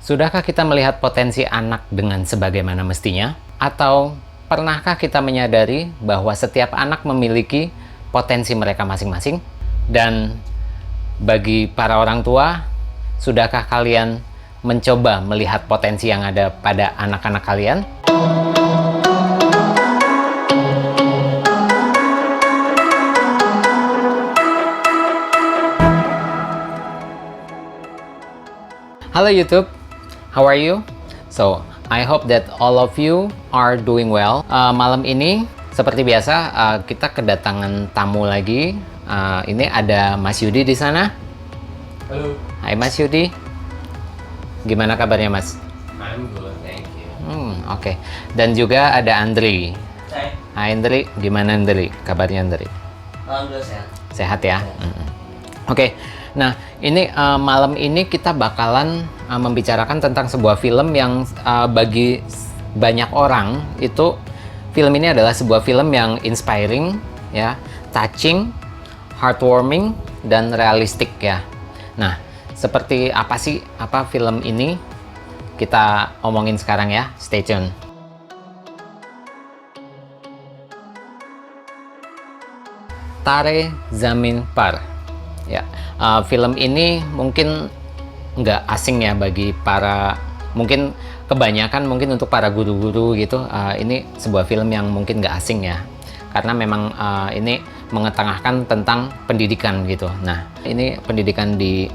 Sudahkah kita melihat potensi anak dengan sebagaimana mestinya? Atau pernahkah kita menyadari bahwa setiap anak memiliki potensi mereka masing-masing? Dan bagi para orang tua, sudahkah kalian mencoba melihat potensi yang ada pada anak-anak kalian? Halo YouTube, how are you? So, I hope that all of you are doing well. Malam ini, seperti biasa, kita kedatangan tamu lagi. Ini ada Mas Yudi di sana. Halo. Hai Mas Yudi. Gimana kabarnya Mas? I'm good, thank you. Oke. Dan juga ada Andri. Hai. Hai Andri, gimana Andri? Kabarnya Andri? Alhamdulillah sehat. Sehat ya? Oke. Nah, ini malam ini kita bakalan membicarakan tentang sebuah film yang bagi banyak orang itu film ini adalah sebuah film yang inspiring, ya, touching, heartwarming, dan realistik ya. Nah, seperti apa sih film ini? Kita omongin sekarang ya. Stay tune. Tare Zameen Par. Ya, film ini mungkin nggak asing ya bagi para, mungkin kebanyakan mungkin untuk para guru-guru gitu. Ini sebuah film yang mungkin nggak asing ya, karena memang ini mengetengahkan tentang pendidikan gitu. Nah, ini pendidikan di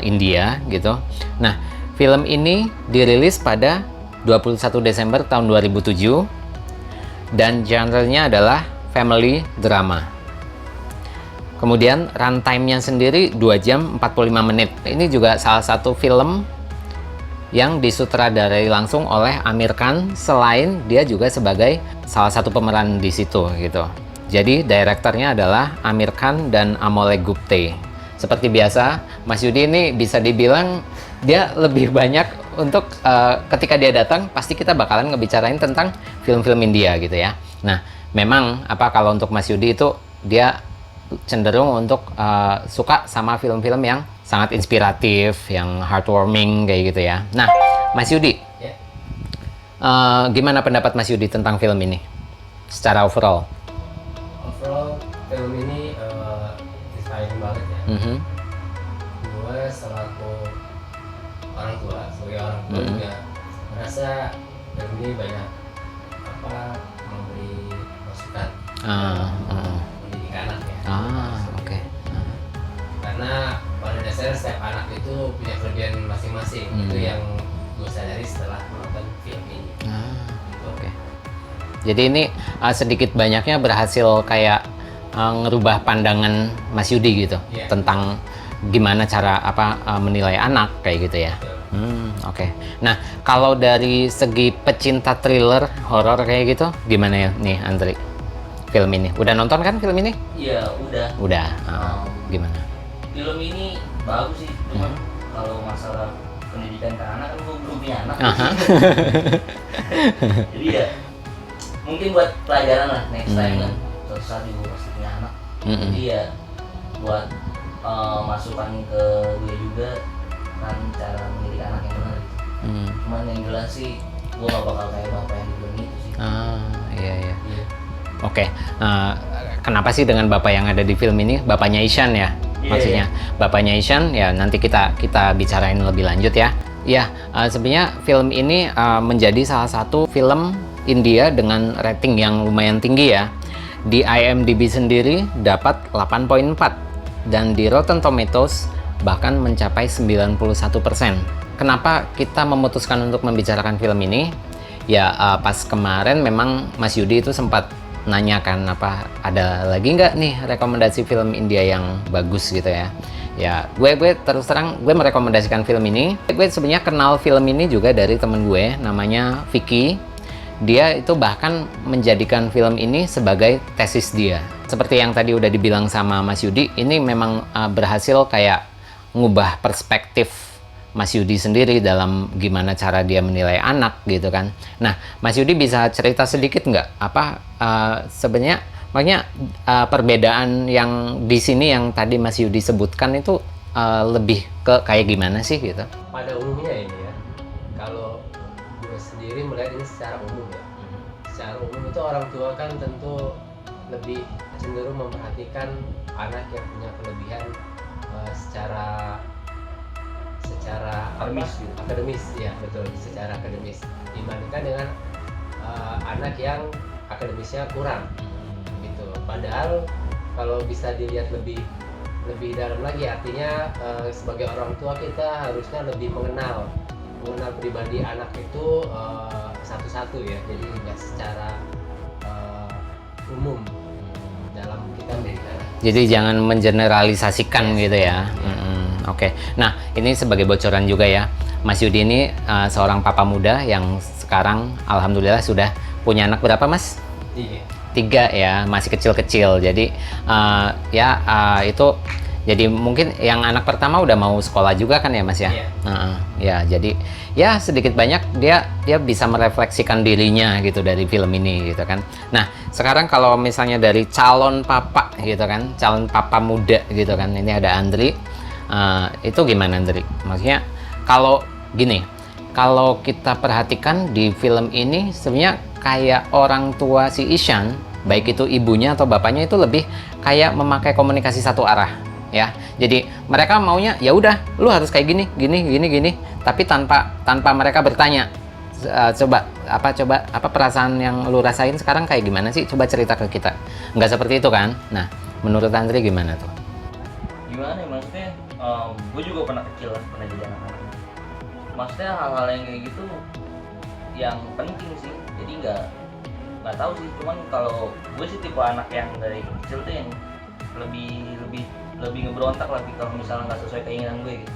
India gitu. Nah, film ini dirilis pada 21 Desember tahun 2007 dan genre-nya adalah family drama. Kemudian runtime-nya sendiri 2 jam 45 menit. Ini juga salah satu film yang disutradarai langsung oleh Aamir Khan, selain dia juga sebagai salah satu pemeran di situ gitu. Jadi direkturnya adalah Aamir Khan dan Amole Gupte. Seperti biasa, Mas Yudi ini bisa dibilang dia lebih banyak untuk ketika dia datang pasti kita bakalan ngebicarain tentang film-film India gitu ya. Nah, memang kalau untuk Mas Yudi itu dia cenderung untuk suka sama film-film yang sangat inspiratif, yang heartwarming kayak gitu ya. Nah, Mas Yudi, gimana pendapat Mas Yudi tentang film ini secara overall? Overall, film ini inspiring banget ya. Gue selaku orang tua, sebagai orang tua juga merasa film ini banyak memberi masukan mendidik anak ya. Oke. Karena pada dasarnya setiap anak itu punya kelebihan masing-masing. Itu yang gue sadari setelah menonton film ini. Oke. Jadi ini sedikit banyaknya berhasil kayak ngerubah pandangan Mas Yudi gitu tentang gimana cara menilai anak kayak gitu ya. Oke. Nah, kalau dari segi pecinta thriller, horor kayak gitu, gimana ya nih Andri? Film ini, udah nonton kan film ini? Iya, udah. Udah. Gimana? Film ini bagus sih, cuman kalau masalah pendidikan ke anak kan gue belum punya anak. Jadi ya mungkin buat pelajaran lah next time kan, suatu saat juga pasti punya anak. Jadi ya buat masukan ke gue juga kan cara mendidik anak yang benar gitu. Cuman yang jelas sih gue gak bakal kayak bapak yang di film itu sih. Iya. Oke, kenapa sih dengan bapak yang ada di film ini? Bapaknya Ishan ya? Maksudnya bapaknya Ishan ya, nanti kita bicarain lebih lanjut ya. Ya, sebenarnya film ini menjadi salah satu film India dengan rating yang lumayan tinggi ya. Di IMDb sendiri dapat 8.4 dan di Rotten Tomatoes bahkan mencapai 91%. Kenapa kita memutuskan untuk membicarakan film ini? Ya, pas kemarin memang Mas Yudi itu sempat nanyakan ada lagi nggak nih rekomendasi film India yang bagus gitu ya. Ya, gue terus terang gue merekomendasikan film ini. Gue sebenarnya kenal film ini juga dari temen gue namanya Vicky. Dia itu bahkan menjadikan film ini sebagai tesis dia. Seperti yang tadi udah dibilang sama Mas Yudi, ini memang berhasil kayak ngubah perspektif Mas Yudi sendiri dalam gimana cara dia menilai anak gitu kan. Nah, Mas Yudi bisa cerita sedikit nggak sebenarnya makanya perbedaan yang di sini yang tadi Mas Yudi sebutkan itu lebih ke kayak gimana sih gitu? Pada umumnya ini ya, kalau gue sendiri melihat ini secara umum ya. Secara umum itu orang tua kan tentu lebih cenderung memperhatikan anak yang punya kelebihan secara akademis ya, betul, secara akademis dibandingkan dengan anak yang akademisnya kurang gitu. Padahal kalau bisa dilihat lebih dalam lagi, artinya sebagai orang tua kita harusnya lebih mengenal pribadi anak itu satu-satu ya, jadi nggak secara umum dalam kita mendidik anak. Jadi jangan mengeneralisasikan gitu ya. Oke. Nah, ini sebagai bocoran juga ya, Mas Yudi ini seorang papa muda yang sekarang alhamdulillah sudah punya anak berapa, Mas? 3 ya, masih kecil-kecil. Jadi itu jadi mungkin yang anak pertama udah mau sekolah juga kan ya, Mas ya? Iya. Ya, jadi ya sedikit banyak dia bisa merefleksikan dirinya gitu dari film ini gitu kan. Nah, sekarang kalau misalnya dari calon papa gitu kan, calon papa muda gitu kan. Ini ada Andri. Itu gimana, Andri? Maksudnya kalau gini, kalau kita perhatikan di film ini sebenarnya kayak orang tua si Ishan, baik itu ibunya atau bapaknya, itu lebih kayak memakai komunikasi satu arah ya. Jadi mereka maunya ya udah lu harus kayak gini, tapi tanpa mereka bertanya, coba apa perasaan yang lu rasain sekarang kayak gimana sih, coba cerita ke kita. Nggak seperti itu kan. Nah, menurut Andri gimana tuh? Gimana ya, maksudnya gue juga pernah kecil kan, pernah jadi anak-anak. Maksudnya hal-hal yang kayak gitu yang penting sih, jadi nggak tahu sih, cuman kalau gue sih tipe anak yang dari kecil tuh yang lebih ngeberontak lagi kalau misalnya nggak sesuai keinginan gue gitu.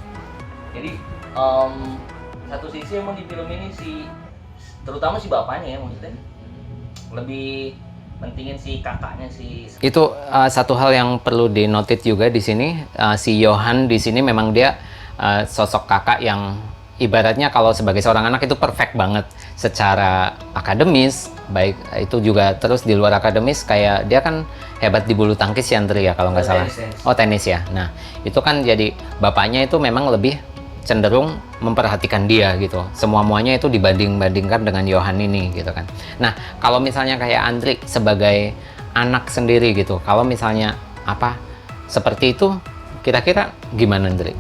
Jadi satu sisi emang di film ini terutama si bapaknya ya, maksudnya lebih pentingin si kakaknya Itu satu hal yang perlu dinotit juga di sini. Si Johan di sini memang dia sosok kakak yang ibaratnya kalau sebagai seorang anak itu perfect banget secara akademis, baik itu juga terus di luar akademis, kayak dia kan hebat di bulu tangkis ya, Andri ya kalau nggak salah. Oh, tenis ya. Nah, itu kan jadi bapaknya itu memang lebih cenderung memperhatikan dia gitu. Semua-muanya itu dibanding-bandingkan dengan Johan ini gitu kan. Nah, kalau misalnya kayak Andri sebagai anak sendiri gitu, kalau misalnya seperti itu, kira-kira gimana, Andri?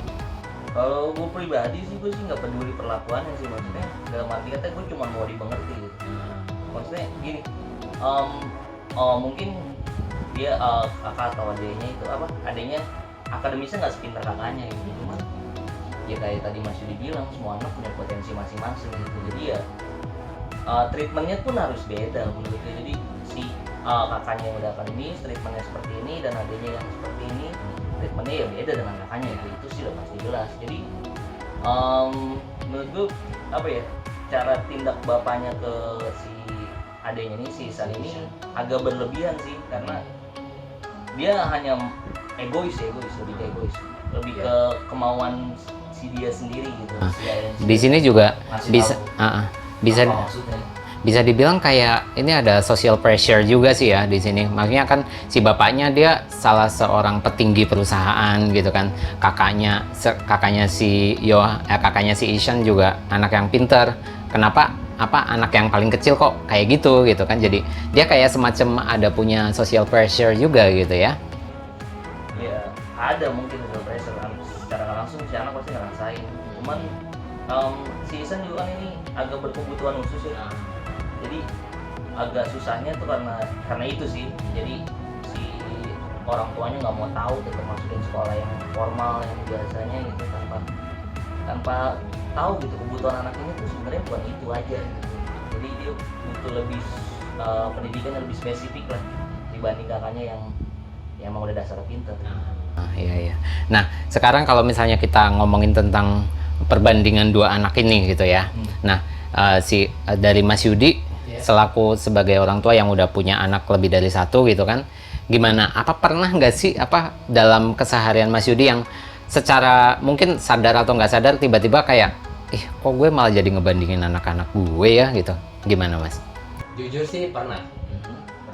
Kalau gue pribadi sih, gue sih nggak peduli perlakuannya sih, maksudnya dalam arti kata gue cuma mau dimengerti gitu. Maksudnya gini, mungkin dia kakak atau adiknya akademisnya nggak sepintar kakaknya gitu, cuman ya kayak tadi Mas Yudi bilang, semua anak punya potensi masing-masing gitu. Jadi ya treatmentnya pun harus beda menurut gue. Jadi si kakaknya yang udah akademis treatmentnya seperti ini, dan adiknya yang seperti ini treatmentnya ya beda dengan kakaknya gitu. Itu sih udah pasti jelas. Jadi menurut gue cara tindak bapaknya ke si adiknya ini, si Isan ini agak berlebihan sih, karena dia hanya lebih ke kemauan si dia sendiri gitu. Di sini juga bisa maksudnya. Bisa dibilang kayak ini ada social pressure juga sih ya di sini. Makanya kan si bapaknya dia salah seorang petinggi perusahaan gitu kan. Kakaknya si Ishan juga anak yang pinter. Kenapa anak yang paling kecil kok kayak gitu kan. Jadi dia kayak semacam ada punya social pressure juga gitu ya. Ya, ada mungkin social pressure kan. Secara nggak langsung si anak pasti ngerasain. Cuman si Ishan juga kan ini agak berkebutuhan khusus ya. Jadi agak susahnya tuh karena itu sih. Jadi si orang tuanya nggak mau tahu tetap masukin sekolah yang formal yang biasanya gitu, tanpa tahu gitu kebutuhan anak ini tuh sebenarnya bukan itu aja gitu. Jadi dia butuh lebih pendidikan yang lebih spesifik lah dibanding kakaknya yang emang udah dasar pintar. Iya. Nah, sekarang kalau misalnya kita ngomongin tentang perbandingan dua anak ini gitu ya. Nah, dari Mas Yudi selaku sebagai orang tua yang udah punya anak lebih dari satu gitu kan, gimana? Pernah nggak sih dalam keseharian Mas Yudi yang secara mungkin sadar atau nggak sadar tiba-tiba kayak, kok gue malah jadi ngebandingin anak-anak gue ya gitu? Gimana, Mas? Jujur sih pernah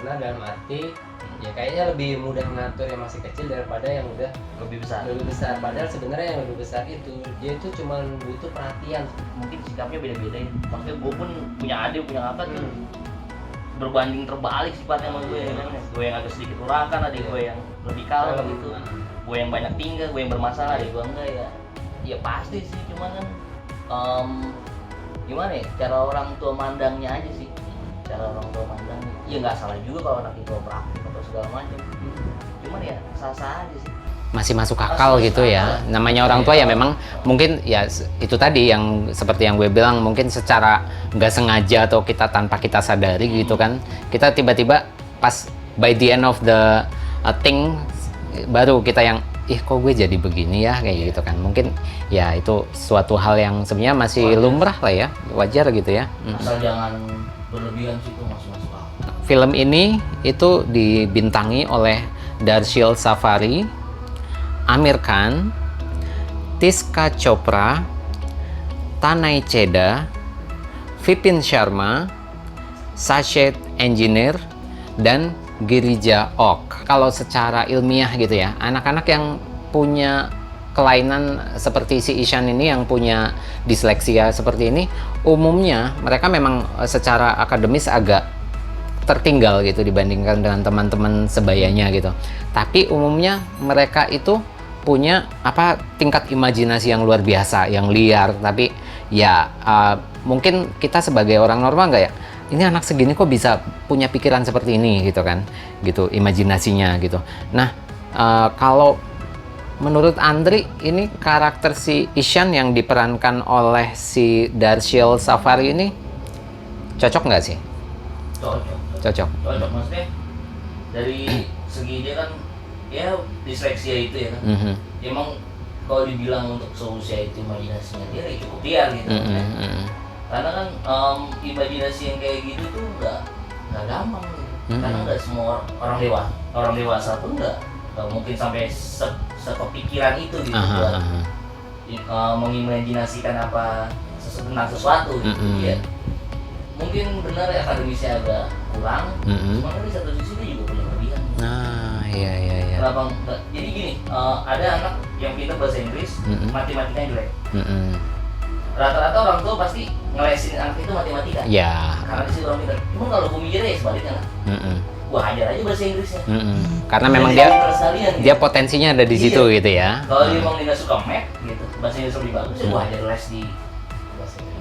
dalam arti Ya kayaknya lebih mudah ngatur yang masih kecil daripada yang udah lebih besar. lebih besar. Padahal sebenarnya yang lebih besar itu dia itu cuma butuh perhatian. Mungkin sikapnya beda-beda ya. Maksudnya gue pun punya adik, punya kakak tuh Hmm. berbanding terbalik sifatnya sama gue ya kan. Gue yang agak sedikit urakan, adik gue yang lebih kalem gitu. Gue yang banyak tinggal, gue yang bermasalah, adik gue enggak ya. Ya pasti sih, cuman kan gimana ya, cara orang tua mandangnya aja sih. Cara orang tua mandangnya. Ya nggak salah juga kalau anak itu praktik atau segala macam. Cuman ya sah-sah aja sih. Masih masuk akal gitu ya. Namanya orang tua ya memang mungkin ya itu tadi yang seperti yang gue bilang, mungkin secara nggak sengaja atau kita tanpa kita sadari gitu kan, kita tiba-tiba pas by the end of the thing baru kita yang kok gue jadi begini ya kayak gitu kan. Mungkin ya itu suatu hal yang sebenarnya masih lumrah lah ya, wajar gitu ya. Asal jangan berlebihan sih, itu masuk akal. Film ini itu dibintangi oleh Darshil Safari, Amir Khan, Tiska Chopra, Tanay Cheda, Vipin Sharma, Sachet Engineer, dan Girija Ok. Kalau secara ilmiah gitu ya, anak-anak yang punya kelainan seperti si Ishan ini, yang punya disleksia seperti ini, umumnya mereka memang secara akademis agak tertinggal gitu dibandingkan dengan teman-teman sebayanya gitu. Tapi umumnya mereka itu punya tingkat imajinasi yang luar biasa, yang liar. Tapi ya mungkin kita sebagai orang normal nggak ya, ini anak segini kok bisa punya pikiran seperti ini gitu kan, gitu imajinasinya gitu. Nah kalau menurut Andri, ini karakter si Ishan yang diperankan oleh si Darshil Safari ini cocok nggak sih? Cocok. Maksudnya dari segi dia kan ya disleksia itu ya kan. Emang kalau dibilang untuk seusia itu imajinasinya dia ya cukup liar gitu. Karena kan imajinasi yang kayak gitu tuh nggak gampang gitu. Karena nggak semua orang dewasa pun nggak mungkin sampai sekepikiran itu gitu buat mengimajinasikan apa tentang sesuatu gitu. Ya mungkin benar ya akademisnya agak kurang, cuma kan di satu sisi dia juga punya kelebihan. Iya. Kenapa enggak? Jadi gini, ada anak yang pintar bahasa Inggris, matematikanya jelek. Rata-rata orang tua pasti ngelesin anak itu matematika. Ya. Karena di situ orang pintar. Cuma kalau gue mikirnya ya sebaliknya lah. Gua ajar aja bahasa Inggrisnya. Karena memang dia potensinya ada di situ gitu ya. Kalau dia emang tidak suka math gitu, bahasa Inggris lebih bagus ya gua ajar les di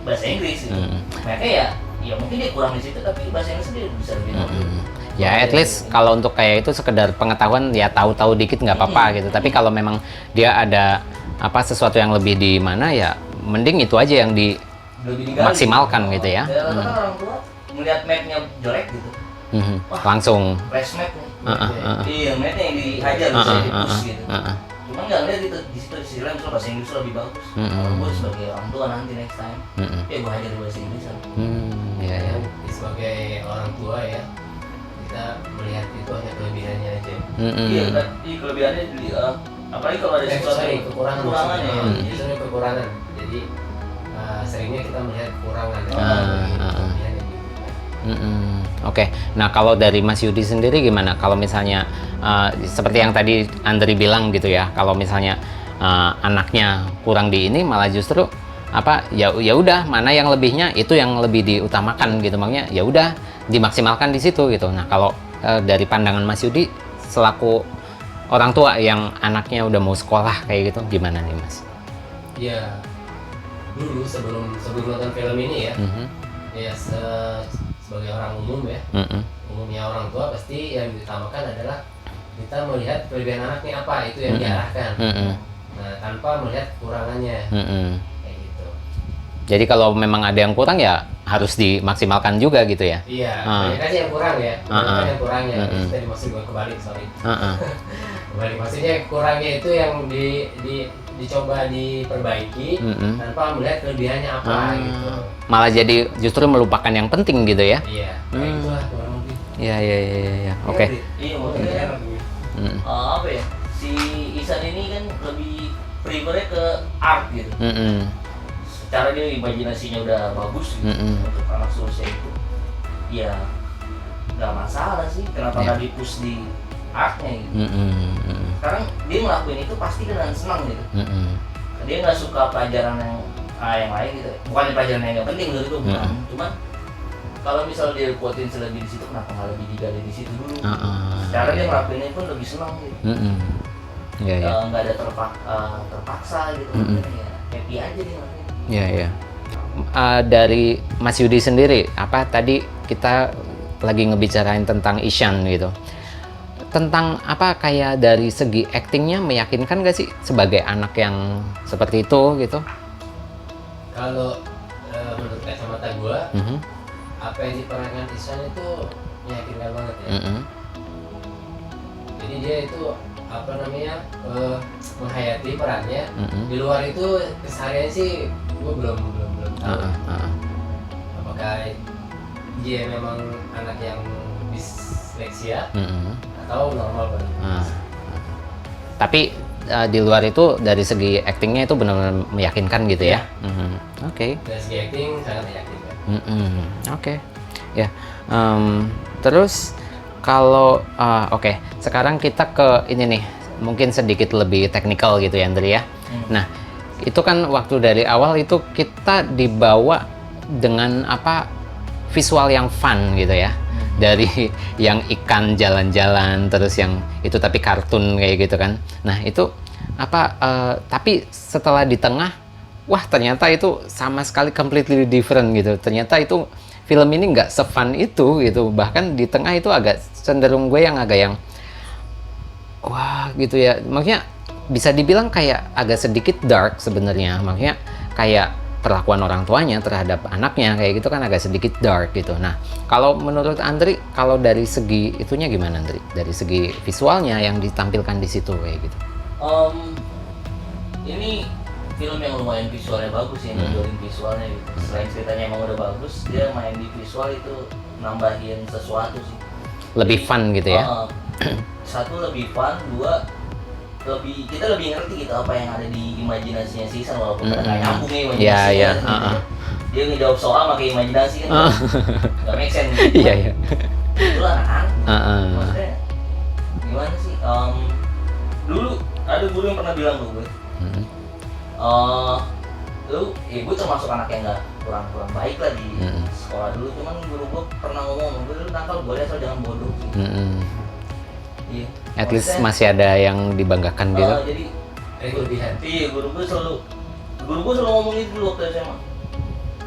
bahasa Inggris gitu. Makanya ya mungkin dia kurang di situ, tapi bahasa Inggris dia bisa lebih bagus. Ya at least kalau untuk kayak itu sekedar pengetahuan ya, tahu-tahu dikit nggak apa-apa gitu. Tapi kalau memang dia ada sesuatu yang lebih di mana ya, mending itu aja yang dimaksimalkan gitu ya. Karena orang tua melihat map-nya jelek gitu. Langsung Flash map. Iya, map-nya yang dihajar bisa di-push gitu. Cuma nggak ngeliat gitu, di situ di sisi lain misalnya bahasa Inggris lebih bagus. Kalau gue sebagai orang tua nanti next time, ya gue hajar di bahasa Inggris kan. Iya. Sebagai orang tua ya, kita melihat itu hanya kelebihannya aja. Iya, kelebihannya apalagi kalau ada sesuatu kekurangannya ya. Justru kekurangan. Jadi seringnya kita melihat kekurangan. Oke. Nah kalau dari Mas Yudi sendiri gimana? Kalau misalnya seperti yang tadi Andri bilang gitu ya, kalau misalnya anaknya kurang di ini, malah justru ya udah, mana yang lebihnya itu yang lebih diutamakan gitu, makanya ya udah dimaksimalkan di situ gitu. Nah kalau dari pandangan Mas Yudi selaku orang tua yang anaknya udah mau sekolah kayak gitu, gimana nih Mas? Ya dulu sebelum nonton film ini ya, ya sebagai orang umum ya, umumnya orang tua pasti yang diutamakan adalah kita melihat kelebihan anaknya apa, itu yang diarahkan. Nah tanpa melihat kekurangannya. Kayak gitu. Jadi kalau memang ada yang kurang ya harus dimaksimalkan juga gitu ya? Iya, banyak aja yang kurang ya, banyak yang kurangnya. Kita dimaksud gue kebalik, sorry. Kebalik, maksudnya kurangnya itu yang dicoba diperbaiki tanpa melihat kelebihannya apa gitu. Malah jadi justru melupakan yang penting gitu ya? Iya, kayak itulah kurang lebih. Iya. Oke. Iya, maksudnya apa ya, si Ihsan ini kan lebih prefernya ke art gitu. Secara dia imajinasinya udah bagus gitu, untuk anak seusia itu. Ya nggak masalah sih, kenapa Iya. nggak di-push di artnya gitu. Sekarang dia ngelakuin itu pasti dengan senang gitu. Dia nggak suka pelajaran yang lain gitu, bukan pelajaran yang nggak penting menurut gue, bukan. Cuman kalau misal dia kuatin selebih di situ, kenapa nggak lebih digali di situ dulu? Secara dia ngelakuinnya pun lebih senang gitu. Iya, iya. Nggak ada terpaksa gitu. Ya, happy aja dia ngelakuin. Iya, iya. Dari Mas Yudi sendiri, apa tadi kita lagi ngebicarain tentang Ishan gitu. Tentang apa kayak dari segi aktingnya meyakinkan gak sih sebagai anak yang seperti itu gitu? Kalau menurut kacamata gua, Mhm, apa yang diperankan Ishan itu meyakinkan banget ya. Jadi dia itu apa namanya menghayati perannya. Di luar itu keseharian sih gua belum tahu. Apakah dia memang anak yang disleksia atau normal banget. Tapi di luar itu dari segi aktingnya itu benar-benar meyakinkan gitu ya? Oke. Dari segi acting sangat meyakinkan. Oke. Ya. Terus kalau oke, sekarang kita ke ini nih, mungkin sedikit lebih teknikal gitu ya, Andri ya. Nah, itu kan waktu dari awal itu kita dibawa dengan apa visual yang fun gitu ya. Dari yang ikan jalan-jalan terus yang itu tapi kartun kayak gitu kan. Nah, itu apa tapi setelah di tengah wah ternyata itu sama sekali completely different gitu. Ternyata itu film ini nggak se-fun itu gitu. Bahkan di tengah itu agak cenderung gue yang agak yang wah gitu ya. Maksudnya bisa dibilang kayak agak sedikit dark sebenarnya. Maksudnya kayak perlakuan orang tuanya terhadap anaknya kayak gitu kan agak sedikit dark gitu. Nah, kalau menurut Andri, kalau dari segi itunya gimana Andri? Dari segi visualnya yang ditampilkan di situ kayak gitu. Ini film yang lumayan visualnya bagus ya, ngejorin visualnya gitu. Selain ceritanya emang udah bagus, dia main di visual itu nambahin sesuatu sih. Lebih fun gitu ya? Satu lebih fun, dua kita lebih ngerti gitu apa yang ada di imajinasinya si Ihsan walaupun nggak nyambung ya imajinasinya. Iya. Dia ngejawab soal pakai imajinasi kan nggak make sense gitu. Iya. Itulah anak-anak. Maksudnya gimana sih? Dulu ada guru yang pernah bilang ke gue, gue termasuk anak yang nggak kurang baik lah di sekolah dulu, cuman guru gue pernah ngomong, gue dulu nakal, boleh asal jangan bodoh gitu. Iya. At least masih ada yang dibanggakan gitu. Jadi kelebihan. iya, guru gue selalu ngomong itu dulu waktu SMA.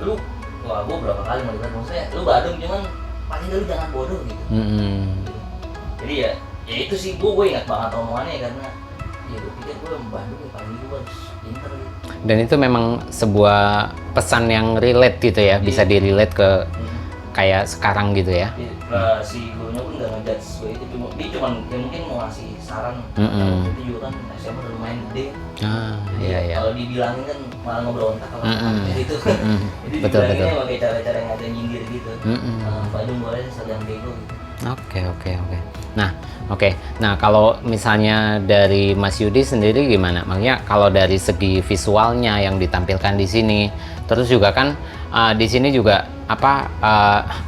Lu, wah gue berapa kali mau dengar maksudnya, lu badung cuman paling dulu jangan bodoh gitu. Jadi ya itu sih gue ingat banget omongannya karena ya gue pikir gue Bandung ya paling gue harus pinter gitu. Dan itu memang sebuah pesan yang relate gitu ya, bisa di-relate ke kayak sekarang gitu ya. Si gurunya pun nggak ngejudge gue itu, dia cuma ya mungkin mau ngasih saran. Itu juga kan SMA udah lumayan gede. Iya. Kalau dibilangin kan malah ngebrontak kalau gitu. Jadi Betul. dibilanginnya pakai cara-cara yang ada nyindir gitu. Bandung boleh sedang bego gitu. Oke. Nah, kalau misalnya dari Mas Yudi sendiri gimana? Maksudnya kalau dari segi visualnya yang ditampilkan di sini, terus juga kan di sini juga apa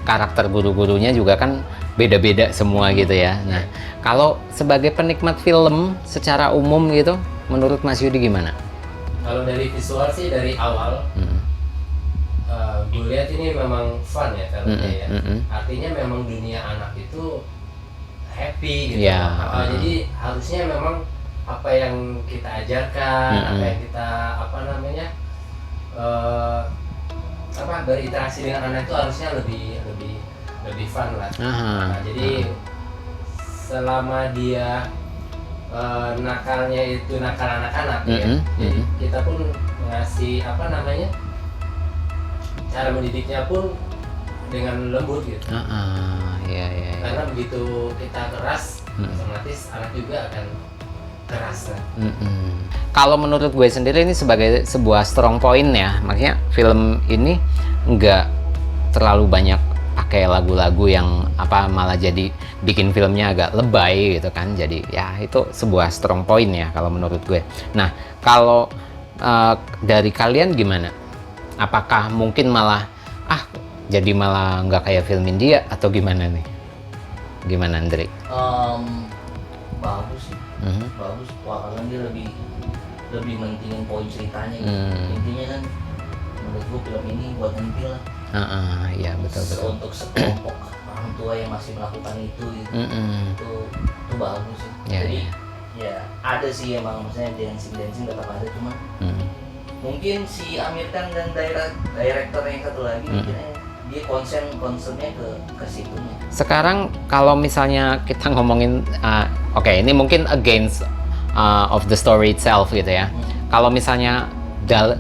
karakter guru-gurunya juga kan beda-beda semua gitu ya. Nah, kalau sebagai penikmat film secara umum gitu, menurut Mas Yudi gimana? Kalau dari visual sih dari awal gue lihat ini memang fun ya filmnya ya. Artinya memang dunia anak itu happy gitu. Jadi harusnya memang apa yang kita ajarkan, apa yang kita berinteraksi dengan anak itu harusnya lebih fun lah. Jadi selama dia nakalnya itu nakal anak-anak ya. Jadi kita pun ngasih cara mendidiknya pun dengan lembut gitu. Iya. Karena begitu kita keras, otomatis anak juga akan keras lah. Kalau menurut gue sendiri ini sebagai sebuah strong point ya, maksudnya film ini nggak terlalu banyak pakai lagu-lagu yang malah jadi bikin filmnya agak lebay gitu kan. Jadi ya itu sebuah strong point ya kalau menurut gue. Nah, kalau dari kalian gimana? Apakah mungkin malah jadi malah nggak kayak film India atau gimana nih? Gimana Andri? Bagus sih, bagus. Wah, karena dia lebih mentingin poin ceritanya gitu. Intinya kan menurut gue film ini buat nyentil lah. Iya betul. Untuk sekelompok orang tua yang masih melakukan itu gitu. Itu bagus sih. Jadi ya ada sih emang, maksudnya dancing tetap ada, cuma mungkin si Amir Khan dan director yang satu lagi dia concernnya ke situnya. Sekarang kalau misalnya kita ngomongin oke, ini mungkin against of the story itself gitu ya. Kalau misalnya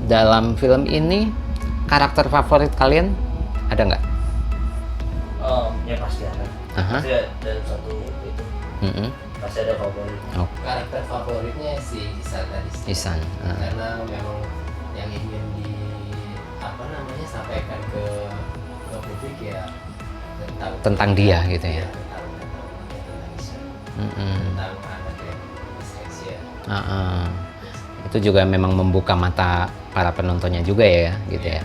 dalam film ini karakter favorit kalian ada nggak? Ya pasti ada. Pasti ada dalam satu itu. Pasti ada favorit. Karakter favoritnya si Isan tadi. Isan. Karena memang yang ingin sampaikan ke publik ya tentang dia gitu ya. Tentang Isan. Tentang anak yang disleksia. Itu juga memang membuka mata para penontonnya juga ya gitu ya.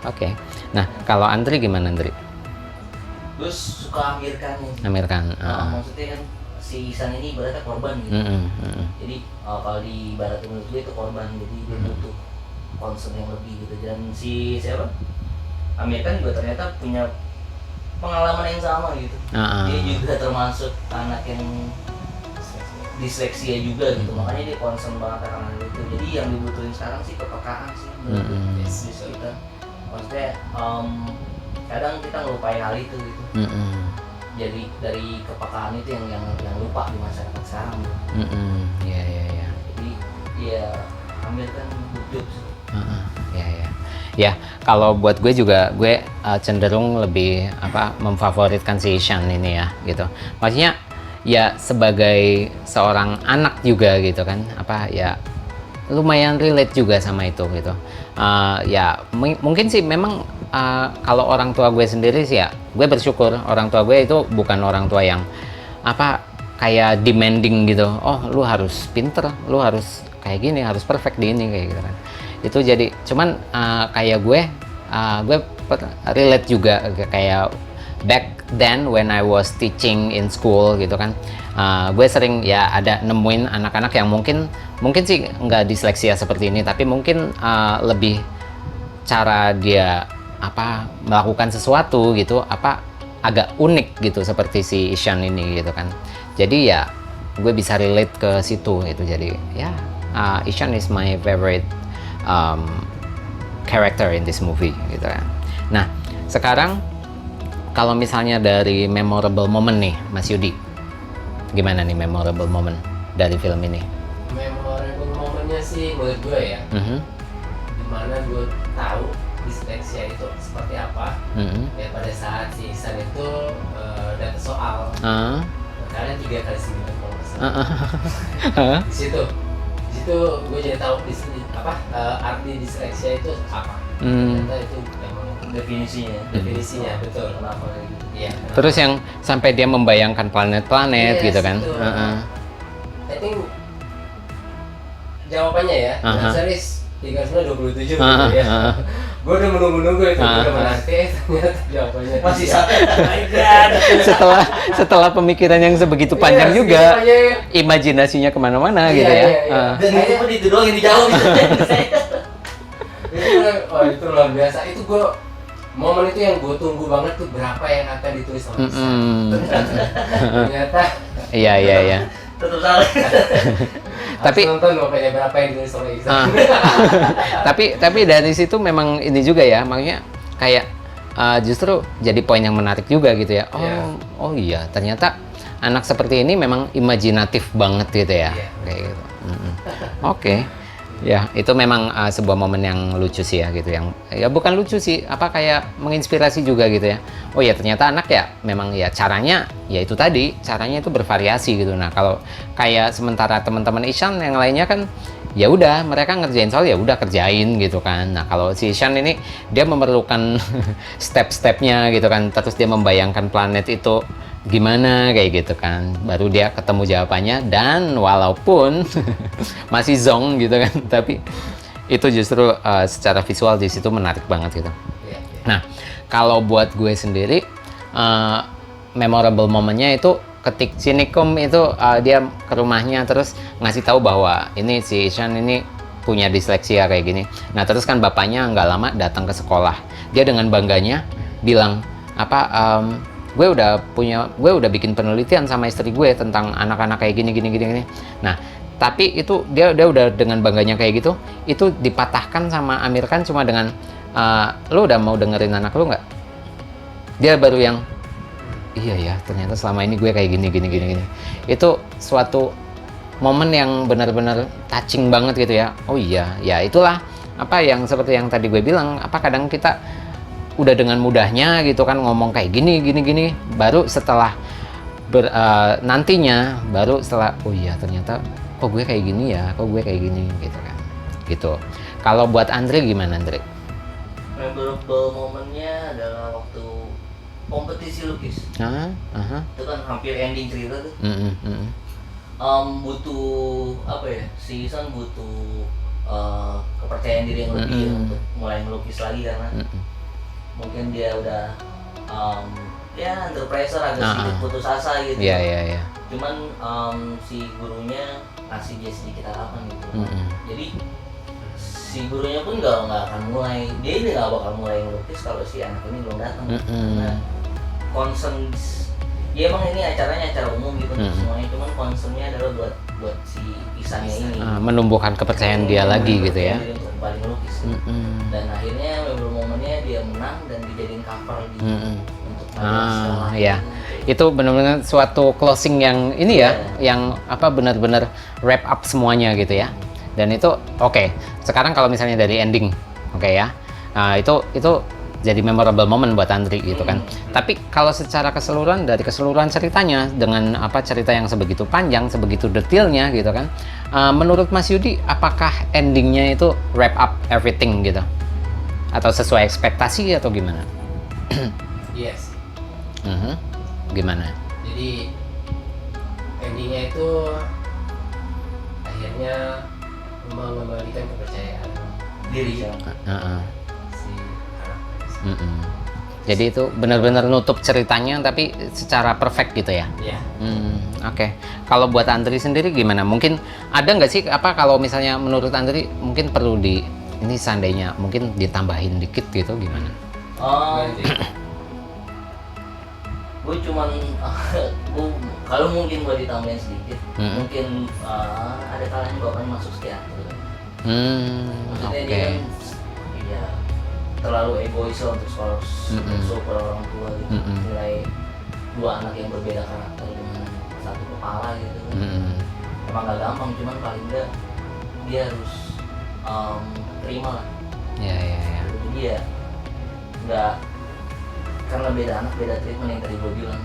Oke. Nah, kalau Andri gimana Andri? Terus suka Amir Khan nih. Amir Khan. Maksudnya kan si Isan ini ibaratnya korban gitu. Jadi kalau di ibarat menurut gue itu korban, jadi dia butuh concern yang lebih gitu. Dan si siapa? Amir Khan juga ternyata punya pengalaman yang sama gitu. Dia juga termasuk anak yang disleksia juga gitu. Makanya dia concern banget akan hal itu. Jadi yang dibutuhin sekarang sih kepekaan sih menurut kita. Maksudnya kadang kita ngelupain hal itu gitu. Jadi dari kepekaan itu yang lupa di masyarakat sekarang gitu. Iya. Jadi ya Amir kan butuh sih. Ya, kalau buat gue juga gue cenderung lebih memfavoritkan si Ishan ini ya gitu. Maksudnya ya sebagai seorang anak juga gitu kan, ya lumayan relate juga sama itu gitu. Ya mungkin sih memang kalau orang tua gue sendiri sih ya, gue bersyukur orang tua gue itu bukan orang tua yang kayak demanding gitu. Oh, lu harus pinter, lu harus kayak gini, harus perfect di ini kayak gitu kan. Itu jadi cuman kayak gue relate juga kayak back then when I was teaching in school gitu kan. Gue sering ya ada nemuin anak-anak yang mungkin sih nggak disleksia seperti ini, tapi mungkin lebih cara dia melakukan sesuatu gitu agak unik gitu seperti si Ishan ini gitu kan. Jadi ya gue bisa relate ke situ gitu. Jadi ya Ishan is my favorite character in this movie gitu kan. Nah sekarang kalau misalnya dari memorable moment nih Mas Yudi, gimana nih memorable moment dari film ini? Memorable momennya sih menurut gue ya, dimana gue tahu disleksia itu seperti apa. Ya pada saat si Ihsan itu dapet soal karena 3 kali 9 kalau nggak salah. Di situ gue jadi tahu arti disleksia itu apa. Ternyata itu memang definisinya betul. Kenapa gitu? Iya. Terus yang sampai dia membayangkan planet-planet gitu kan? I think jawabannya ya, series 327 gitu ya. Gue udah menunggu itu, gue udah menanti, ternyata jawabannya masih sampai setelah pemikiran yang sebegitu panjang juga, imajinasinya kemana-mana gitu ya. Dan itu pun itu doang yang dijawab gitu. Itu luar biasa. Itu gue momen itu yang gue tunggu banget tuh, berapa yang akan ditulis sama Ihsan. Ternyata iya. Tetap salah. Tapi nonton pokoknya berapa yang ditulis sama Ihsan. tapi dari situ memang ini juga ya, makanya kayak justru jadi poin yang menarik juga gitu ya. Oh iya, ternyata anak seperti ini memang imajinatif banget gitu ya. Kayak gitu. Oke. Ya, itu memang sebuah momen yang lucu sih ya gitu, yang ya bukan lucu sih, kayak menginspirasi juga gitu ya. Oh ya, ternyata anak ya memang ya caranya ya itu tadi, caranya itu bervariasi gitu. Nah, kalau kayak sementara teman-teman Ishan yang lainnya kan ya udah mereka ngerjain soal ya udah kerjain gitu kan. Nah, kalau si Ishan ini dia memerlukan step-stepnya gitu kan, terus dia membayangkan planet itu gimana kayak gitu kan, baru dia ketemu jawabannya. Dan walaupun masih zonk gitu kan, tapi itu justru secara visual di situ menarik banget gitu. Nah, kalau buat gue sendiri memorable momennya itu ketik si Nikom itu dia ke rumahnya terus ngasih tahu bahwa ini si Ishan ini punya disleksia kayak gini. Nah terus kan bapaknya nggak lama datang ke sekolah. Dia dengan bangganya bilang gue udah bikin penelitian sama istri gue tentang anak-anak kayak gini. Nah tapi itu dia udah dengan bangganya kayak gitu, itu dipatahkan sama Amir Khan cuma dengan lo udah mau dengerin anak lo nggak? Dia baru yang iya ya, ternyata selama ini gue kayak gini. Itu suatu momen yang benar-benar touching banget gitu ya. Oh iya, ya itulah apa yang seperti yang tadi gue bilang, apa kadang kita udah dengan mudahnya gitu kan ngomong kayak gini, baru setelah nantinya baru setelah oh iya ternyata kok gue kayak gini ya, kok gue kayak gini gitu kan. Gitu. Kalau buat Andre gimana, Andre? Memorable momennya adalah waktu kompetisi lukis. Itu kan hampir ending cerita tuh. Butuh apa ya? Si Isan butuh kepercayaan diri yang lebih untuk mulai melukis lagi karena mungkin dia udah ya under pressure agak sedikit putus asa gitu. Iya. Cuman si gurunya ngasih dia sedikit harapan gitu. Jadi si gurunya pun nggak akan mulai, dia ini nggak bakal mulai melukis kalau si anak ini belum datang. Karena concern, ya emang ini acaranya acara umum gitu untuk semuanya, cuman concernnya adalah buat si Isannya ini menumbuhkan kepercayaan dia lagi gitu ya. Untuk kembali melukis. Dan akhirnya momennya dia menang dan dijadiin cover di untuk ya. Itu benar-benar suatu closing yang ini ya, yang apa benar-benar wrap up semuanya gitu ya. Dan itu oke. Sekarang kalau misalnya dari ending, oke ya. Nah, itu jadi memorable moment buat Andri gitu kan. Tapi kalau secara keseluruhan dari keseluruhan ceritanya dengan apa cerita yang sebegitu panjang, sebegitu detailnya gitu kan. Menurut Mas Yudi, apakah endingnya itu wrap up everything gitu? Atau sesuai ekspektasi atau gimana? Yes. Gimana? Jadi endingnya itu akhirnya mengembalikan kepercayaan diri si anak. Jadi itu benar-benar nutup ceritanya tapi secara perfect gitu ya? Iya. Oke. Kalau buat Andri sendiri gimana? Mungkin ada nggak sih apa kalau misalnya menurut Andri mungkin perlu ini seandainya mungkin ditambahin dikit gitu gimana? Gue cuman kalau mungkin gue ditambahin sedikit, mungkin ada kalanya bapaknya masuk psikiater. Maksudnya dia kan ya terlalu egois untuk super orang tua gitu. Nilai dua anak yang berbeda karakter dengan satu kepala gitu. Emang gak gampang, cuman paling enggak dia harus terima lah. Iya. Jadi ya nggak, karena beda anak beda treatment yang tadi gue bilang.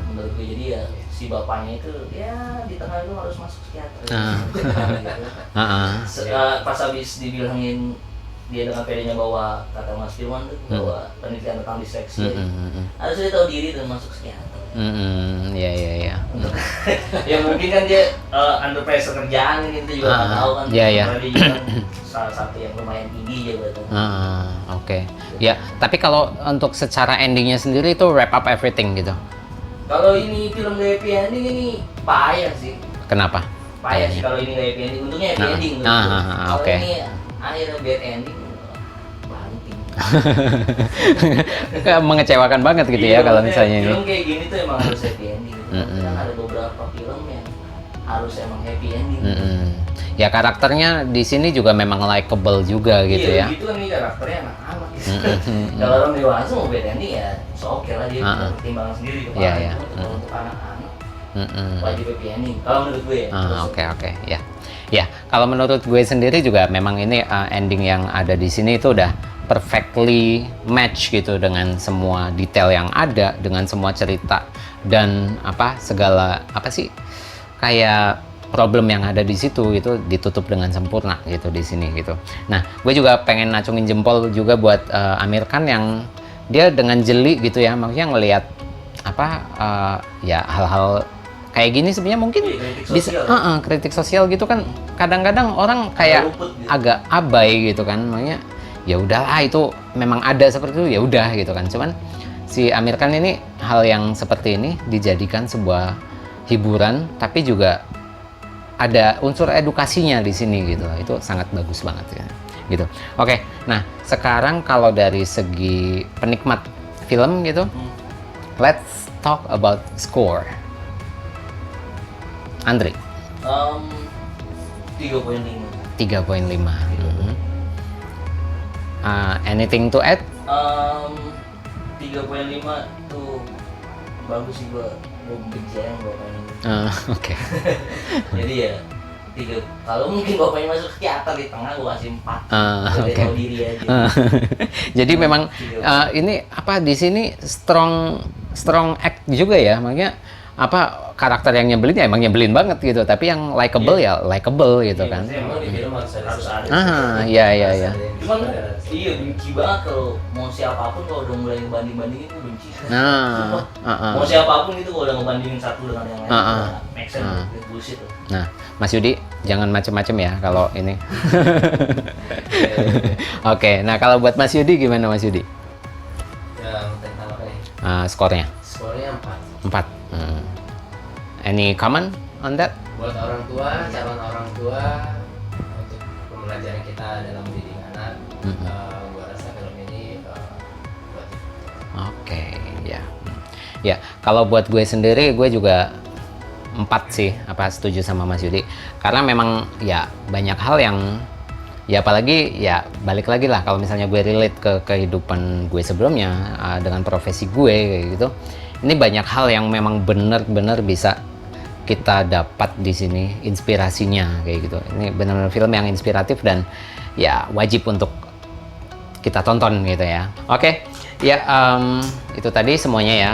Menurut gue jadi ya si bapaknya itu ya di tengah itu harus masuk psikiater gitu. Pas habis dibilangin dia dengan pedenya bawa kata Mas Firman tuh bawa penelitian tentang disleksi, harusnya dia tahu diri dan masuk psikiater. Iya. Ya mungkin kan dia under pressure kerjaan gitu juga nggak tahu kan. Iya. Dia juga salah satu yang lumayan tinggi jabatan. Oke. Ya, tapi kalau untuk secara endingnya sendiri itu wrap up everything gitu. Kalau ini film gak happy ending ini payah sih. Kenapa? Payah sih kalau ini gak happy ending. Untungnya happy ending. Kalau ini akhirnya bad ending, banting. Mengecewakan banget gitu ya kalau misalnya ini. Film kayak gini tuh emang harus happy ending. Kan ada beberapa film yang harus emang happy ending. Ya karakternya di sini juga memang likable juga gitu ya. Iya, gitu kan nih karakternya anak-anak gitu. Kalau orang dewasa mau bad ending ya oke lah, dia punya pertimbangan sendiri di kepala. Iya. Kalau untuk anak-anak wajib happy ending. Kalau menurut gue ya. Oke. Ya, kalau menurut gue sendiri juga memang ini ending yang ada di sini itu udah perfectly match gitu dengan semua detail yang ada, dengan semua cerita dan segala kayak problem yang ada di situ itu ditutup dengan sempurna gitu di sini gitu. Nah, gue juga pengen nacungin jempol juga buat Amir Khan yang dia dengan jeli gitu ya, maksudnya ngelihat ya hal-hal kayak gini sebenarnya mungkin bisa kritik sosial gitu kan kadang-kadang orang kayak agak abai gitu kan, makanya ya udahlah itu memang ada seperti itu ya udah gitu kan, cuman si Amir Khan ini hal yang seperti ini dijadikan sebuah hiburan, tapi juga ada unsur edukasinya di sini gitu. Itu sangat bagus banget ya. Gitu. Oke, nah sekarang kalau dari segi penikmat film gitu, let's talk about score. Andre, 3.5. 3.5. Anything to add? 3.5 tuh bagus sih, gue benci yang gue pengen. Oke. Jadi ya kalau mungkin gue pengen masuk ke teater di tengah, gue kasih 4. Jadi Oke. tahu diri aja. Jadi memang ini apa di sini strong act juga ya, makanya apa karakter yang nyebelin ya emang nyebelin banget gitu, tapi yang likable ya likable gitu Iya, kan. maksudnya Emang di film harus ada Iya. Cuman iya benci banget kalau mau siapapun, kalau udah mulai ngebanding-bandingin gue benci. Mau siapapun itu kalau udah ngebandingin satu dengan yang lain, make sense, bullshit tuh. Nah, Mas Yudi jangan macem-macem ya kalau ini. Oke, nah kalau buat Mas Yudi gimana Mas Yudi? Yang pertama kali Skornya skornya 4. 4. Any comment on that? Buat orang tua, calon orang tua, untuk pembelajaran kita dalam mendidik anak, gua rasa film ini buat itu. Oke, ya. Ya, kalau buat gue sendiri gue juga 4 sih, apa setuju sama Mas Yudi. Karena memang ya banyak hal yang ya apalagi ya balik lagi lah kalau misalnya gue relate ke kehidupan gue sebelumnya dengan profesi gue kayak gitu. Ini banyak hal yang memang benar-benar bisa kita dapat di sini inspirasinya kayak gitu. Ini benar-benar film yang inspiratif dan ya wajib untuk kita tonton gitu ya. Oke, ya itu tadi semuanya ya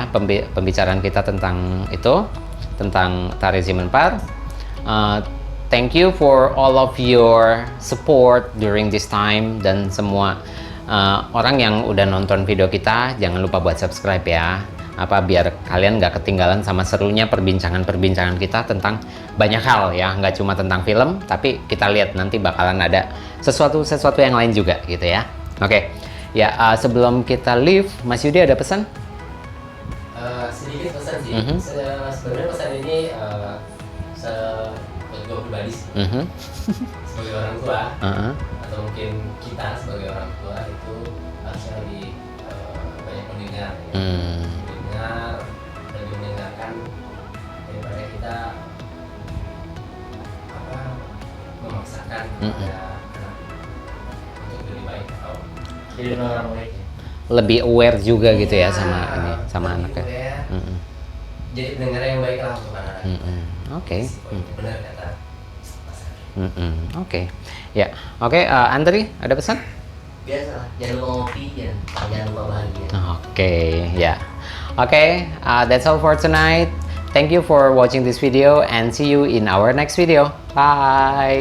pembicaraan kita tentang itu, tentang Tari Zimenpar. Thank you for all of your support during this time, dan semua orang yang udah nonton video kita jangan lupa buat subscribe ya. Apa biar kalian nggak ketinggalan sama serunya perbincangan kita tentang banyak hal ya, nggak cuma tentang film, tapi kita lihat nanti bakalan ada sesuatu yang lain juga gitu ya. Oke, ya sebelum kita leave, Mas Yudi ada pesan? Sedikit pesan sih. Sebenarnya pesan ini buat gue pribadi sih. Sebagai orang tua, atau mungkin kita sebagai orang tua itu harusnya lebih banyak mendengar ya. Lebih mendengarkan daripada kita memaksakan kepada anak untuk lebih baik atau Jadi orang baik. Lebih aware juga gitu ya Iya, sama lebih anaknya. aware. Jadi pendengar yang baik lah untuk anak. Oke. Benar kata Mas Ari. Oke. Ya. Oke, Andri ada pesan? Biasa lah, jangan lupa ngopi, jangan lupa bahagia. Oke, ya. Oke, that's all for tonight. Thank you for watching this video and see you in our next video. Bye.